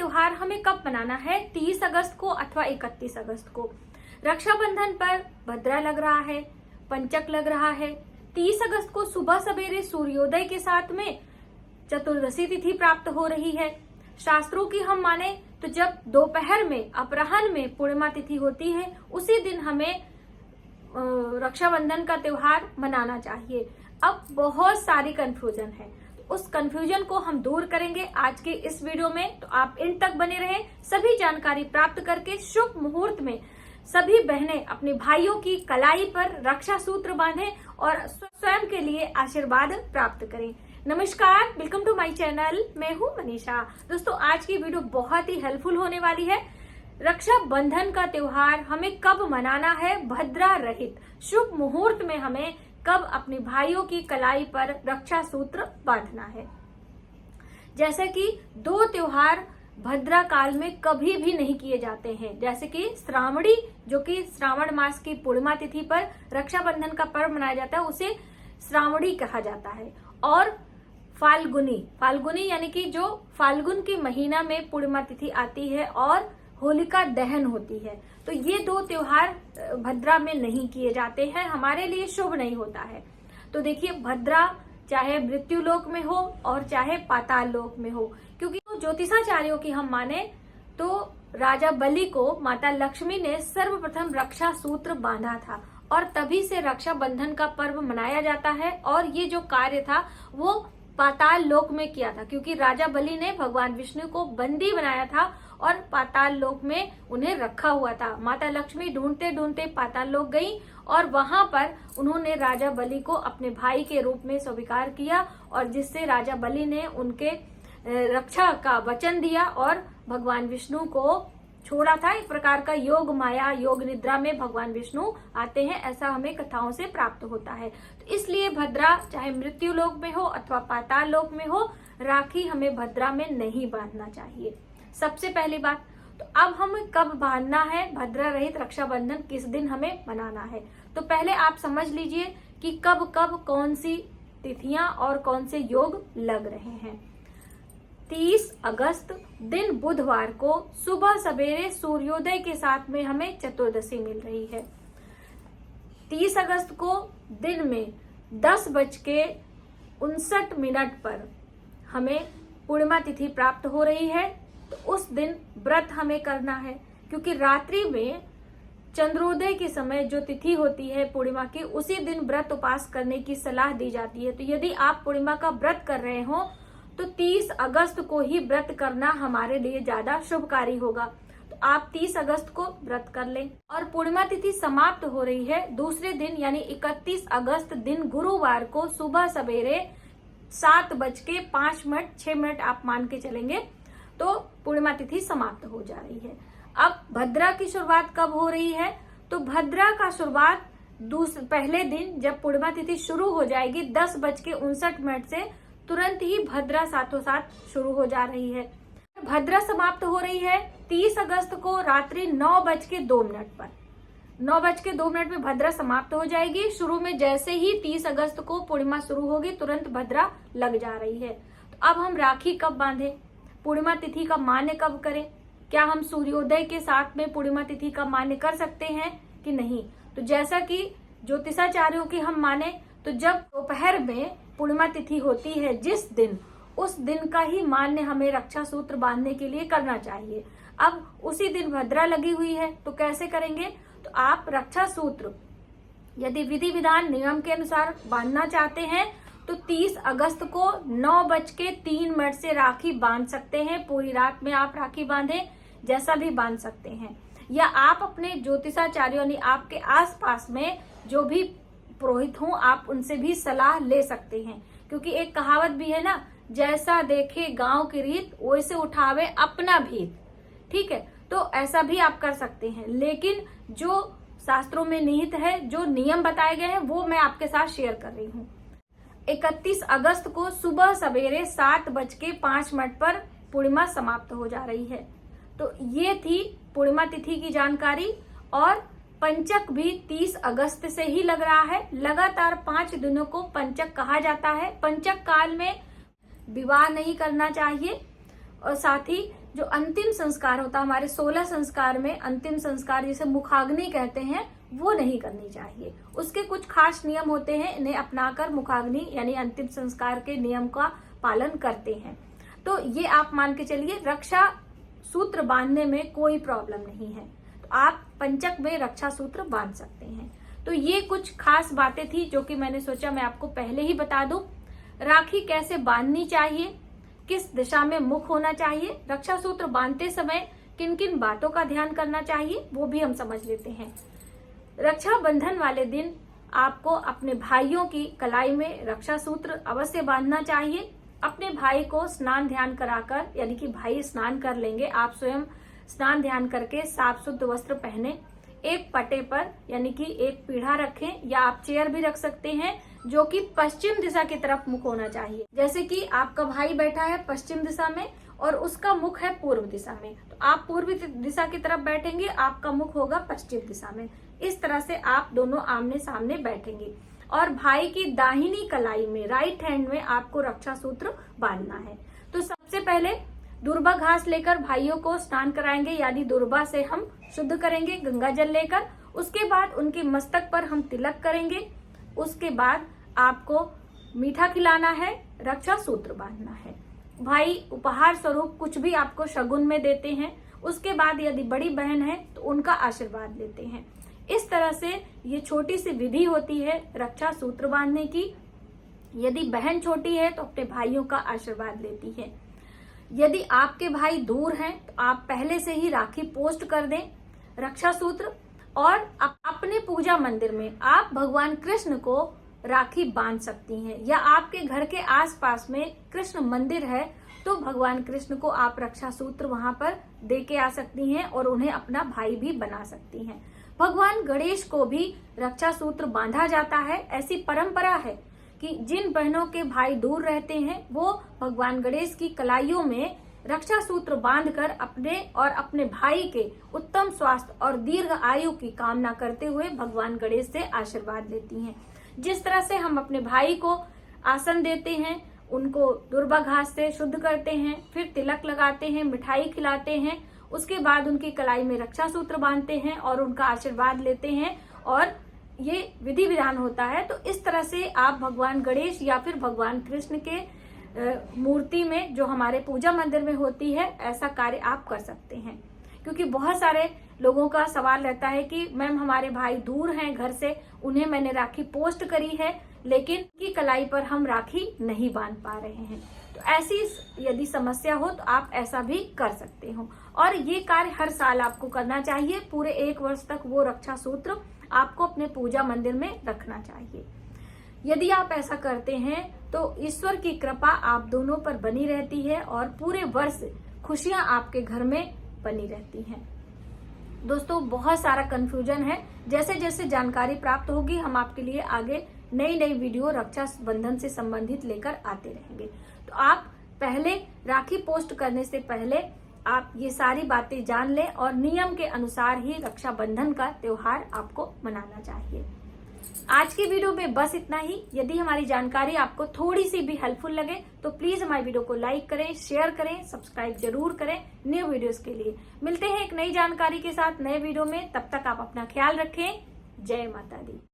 त्योहार हमें कब मनाना है, 30 अगस्त को अथवा 31 अगस्त को। रक्षाबंधन पर भद्रा लग रहा है, पंचक लग रहा है। 30 अगस्त को सुबह सवेरे सूर्योदय के साथ में चतुर्दशी तिथि प्राप्त हो रही है। शास्त्रों की हम माने तो जब दोपहर में अपराह्न में पूर्णिमा तिथि होती है, उसी दिन हमें रक्षाबंधन का त्योहार मनाना चाहिए। अब बहुत सारी कंफ्यूजन है, तो उस कंफ्यूजन को हम दूर करेंगे आज के इस वीडियो में। तो आप इन तक बने रहें, सभी जानकारी प्राप्त करके शुभ मुहूर्त में सभी बहनें अपने भाइयों की कलाई पर रक्षा सूत्र बांधें और स्वयं के लिए आशीर्वाद प्राप्त करें। नमस्कार, वेलकम टू माय चैनल। मैं हूं मनीषा। दोस्तों, आज की वीडियो बहुत ही हेल्पफुल होने वाली है। रक्षाबंधन का त्योहार हमें कब मनाना है, भद्रा रहित शुभ मुहूर्त में हमें कब अपने भाइयों की कलाई पर रक्षा सूत्र बांधना है। जैसे कि दो त्योहार भद्रा काल में कभी भी नहीं किए जाते हैं, जैसे कि श्रावणी, जो कि श्रावण मास की पूर्णिमा तिथि पर रक्षाबंधन का पर्व मनाया जाता है, उसे श्रावणी कहा जाता है। और फाल्गुनी यानी कि जो फाल्गुन के महीना में पूर्णिमा तिथि आती है और होलिका दहन होती है। तो ये दो त्योहार भद्रा में नहीं किए जाते हैं, हमारे लिए शुभ नहीं होता है। तो देखिए, भद्रा चाहे मृत्यु लोक में हो और चाहे पाताल लोक में हो, क्योंकि ज्योतिषाचार्यों की हम माने तो राजा बलि को माता लक्ष्मी ने सर्वप्रथम रक्षा सूत्र बांधा था और तभी से रक्षाबंधन का पर्व मनाया जाता है। और ये जो कार्य था वो पाताल लोक में किया था, क्योंकि राजा बलि ने भगवान विष्णु को बंदी बनाया था और पाताल लोक में उन्हें रखा हुआ था। माता लक्ष्मी ढूंढते ढूंढते पाताल लोक गई और वहां पर उन्होंने राजा बलि को अपने भाई के रूप में स्वीकार किया और जिससे राजा बलि ने उनके रक्षा का वचन दिया और भगवान विष्णु को छोड़ा था। एक प्रकार का योग माया, योग निद्रा में भगवान विष्णु आते हैं, ऐसा हमें कथाओं से प्राप्त होता है। तो इसलिए भद्रा चाहे मृत्यु लोक में हो अथवा पाताल लोक में हो, राखी हमें भद्रा में नहीं बांधना चाहिए। सबसे पहली बात, तो अब हमें कब बांधना है, भद्रा रहित रक्षाबंधन किस दिन हमें मनाना है। तो पहले आप समझ लीजिए कि कब कब कौन सी तिथियां और कौन से योग लग रहे हैं। 30 अगस्त दिन बुधवार को सुबह सवेरे सूर्योदय के साथ में हमें चतुर्दशी मिल रही है। 30 अगस्त को दिन में 10:59 पर हमें पूर्णिमा तिथि प्राप्त हो रही है। तो उस दिन व्रत हमें करना है, क्योंकि रात्रि में चंद्रोदय के समय जो तिथि होती है पूर्णिमा की, उसी दिन व्रत उपवास करने की सलाह दी जाती है। तो यदि आप पूर्णिमा का व्रत कर रहे हो तो 30 अगस्त को ही व्रत करना हमारे लिए ज्यादा शुभकारी होगा। तो आप 30 अगस्त को व्रत कर लें। और पूर्णिमा तिथि समाप्त हो रही है दूसरे दिन यानी 31 अगस्त दिन गुरुवार को सुबह सवेरे 7:05 आप मान के चलेंगे तो पूर्णिमा तिथि समाप्त हो जा रही है। अब भद्रा की शुरुआत कब हो रही है, तो भद्रा का शुरुआत पहले दिन जब पूर्णिमा तिथि शुरू हो जाएगी 10:59 से तुरंत ही भद्रा साथों साथ शुरू हो जा रही है। भद्रा समाप्त हो रही है 30 अगस्त को रात्रि 9:02 पर। 9:02 में भद्रा समाप्त हो जाएगी। शुरू में जैसे ही 30 अगस्त को पूर्णिमा शुरू होगी तुरंत भद्रा लग जा रही है। तो अब हम राखी कब बांधे, पूर्णिमा तिथि का मान्य कब करें, क्या हम सूर्योदय के साथ में पूर्णिमा तिथि का मान्य कर सकते हैं कि नहीं। तो जैसा कि ज्योतिषाचार्यों की हम माने तो जब दोपहर में पूर्णिमा तिथि होती है जिस दिन, उस दिन का ही मान्य हमें रक्षा सूत्र बांधने के लिए करना चाहिए। अब उसी दिन भद्रा लगी हुई है तो कैसे करेंगे, तो आप रक्षा सूत्र यदि विधि विधान नियम के अनुसार बांधना चाहते हैं तो 30 अगस्त को 9:03 से राखी बांध सकते हैं। पूरी रात में आप राखी बांधें, जैसा भी बांध सकते हैं। या आप अपने ज्योतिषाचार्य यानी आपके आसपास में जो भी पुरोहित हों, आप उनसे भी सलाह ले सकते हैं, क्योंकि एक कहावत भी है ना, जैसा देखे गांव की रीत वैसे उठावे अपना भीत। ठीक है, तो ऐसा भी आप कर सकते हैं, लेकिन जो शास्त्रों में निहित है, जो नियम बताए गए हैं, वो मैं आपके साथ शेयर कर रही हूँ। 31 अगस्त को सुबह सवेरे 7:05 पर पूर्णिमा समाप्त हो जा रही है। तो ये थी पूर्णिमा तिथि की जानकारी। और पंचक भी 30 अगस्त से ही लग रहा है। लगातार 5 दिनों को पंचक कहा जाता है। पंचक काल में विवाह नहीं करना चाहिए और साथ ही जो अंतिम संस्कार होता है, हमारे 16 संस्कार में अंतिम संस्कार जिसे मुखाग्नि कहते हैं, वो नहीं करनी चाहिए। उसके कुछ खास नियम होते हैं, इन्हें अपनाकर मुखाग्नि यानी अंतिम संस्कार के नियम का पालन करते हैं। तो ये आप मान के चलिए, रक्षा सूत्र बांधने में कोई प्रॉब्लम नहीं है, तो आप पंचक में रक्षा सूत्र बांध सकते हैं। तो ये कुछ खास बातें थी जो कि मैंने सोचा मैं आपको पहले ही बता दूं। राखी कैसे बांधनी चाहिए, किस दिशा में मुख होना चाहिए, रक्षा सूत्र बांधते समय किन किन बातों का ध्यान करना चाहिए, वो भी हम समझ लेते हैं। रक्षाबंधन वाले दिन आपको अपने भाइयों की कलाई में रक्षा सूत्र अवश्य बांधना चाहिए। अपने भाई को स्नान ध्यान कराकर, यानी कि भाई स्नान कर लेंगे, आप स्वयं स्नान ध्यान करके साफ शुद्ध वस्त्र पहने, एक पटे पर यानी कि एक पीढ़ा रखें, या आप चेयर भी रख सकते हैं जो कि पश्चिम दिशा की तरफ मुख होना चाहिए। जैसे कि आपका भाई बैठा है पश्चिम दिशा में और उसका मुख है पूर्व दिशा में, तो आप पूर्व दिशा की तरफ बैठेंगे, आपका मुख होगा पश्चिम दिशा में। इस तरह से आप दोनों आमने सामने बैठेंगे और भाई की दाहिनी कलाई में, राइट हैंड में आपको रक्षा सूत्र बांधना है। तो सबसे पहले दुर्बा घास लेकर भाइयों को स्नान कराएंगे, यानी दुर्बा से हम शुद्ध करेंगे गंगा जल लेकर। उसके बाद उनके मस्तक पर हम तिलक करेंगे। उसके बाद आपको मीठा खिलाना है, रक्षा सूत्र बांधना है। भाई उपहार स्वरूप कुछ भी आपको शगुन में देते हैं। उसके बाद यदि बड़ी बहन है तो उनका आशीर्वाद लेते हैं। इस तरह से ये छोटी सी विधि होती है रक्षा सूत्र बांधने की। यदि बहन छोटी है तो अपने भाइयों का आशीर्वाद लेती है। यदि आपके भाई दूर हैं तो आप पहले से ही राखी पोस्ट कर दें रक्षा सूत्र, और अपने पूजा मंदिर में आप भगवान कृष्ण को राखी बांध सकती हैं, या आपके घर के आसपास में कृष्ण मंदिर है तो भगवान कृष्ण को आप रक्षा सूत्र वहां पर दे के आ सकती हैं और उन्हें अपना भाई भी बना सकती हैं। भगवान गणेश को भी रक्षा सूत्र बांधा जाता है। ऐसी परंपरा है कि जिन बहनों के भाई दूर रहते हैं वो भगवान गणेश की कलाइयों में रक्षा सूत्र बांधकर अपने और अपने भाई के उत्तम स्वास्थ्य और दीर्घ आयु की कामना करते हुए भगवान गणेश से आशीर्वाद लेती हैं। जिस तरह से हम अपने भाई को आसन देते हैं, उनको दुर्बा घास से शुद्ध करते हैं, फिर तिलक लगाते हैं, मिठाई खिलाते हैं, उसके बाद उनकी कलाई में रक्षा सूत्र बांधते हैं और उनका आशीर्वाद लेते हैं, और ये विधि विधान होता है। तो इस तरह से आप भगवान गणेश या फिर भगवान कृष्ण के मूर्ति में, जो हमारे पूजा मंदिर में होती है, ऐसा कार्य आप कर सकते हैं। क्योंकि बहुत सारे लोगों का सवाल रहता है कि मैम हमारे भाई दूर हैं घर से, उन्हें मैंने राखी पोस्ट करी है लेकिन उनकी कलाई पर हम राखी नहीं बांध पा रहे हैं। तो ऐसी यदि समस्या हो तो आप ऐसा भी कर सकते हो, और ये कार्य हर साल आपको करना चाहिए। पूरे 1 वर्ष तक वो रक्षा सूत्र आपको अपने पूजा मंदिर में रखना चाहिए। यदि आप ऐसा करते हैं तो ईश्वर की कृपा आप दोनों पर बनी रहती है और पूरे वर्ष खुशियां आपके घर में बनी रहती हैं। दोस्तों, बहुत सारा कंफ्यूजन है। जैसे जैसे जानकारी प्राप्त होगी हम आपके लिए आगे नई नई वीडियो रक्षा बंधन से संबंधित लेकर आते रहेंगे। तो आप पहले राखी पोस्ट करने से पहले आप ये सारी बातें जान लें और नियम के अनुसार ही रक्षाबंधन का त्योहार आपको मनाना चाहिए। आज की वीडियो में बस इतना ही। यदि हमारी जानकारी आपको थोड़ी सी भी हेल्पफुल लगे तो प्लीज हमारी वीडियो को लाइक करें, शेयर करें, सब्सक्राइब जरूर करें न्यू वीडियोस के लिए। मिलते हैं एक नई जानकारी के साथ नए वीडियो में। तब तक आप अपना ख्याल रखें। जय माता दी।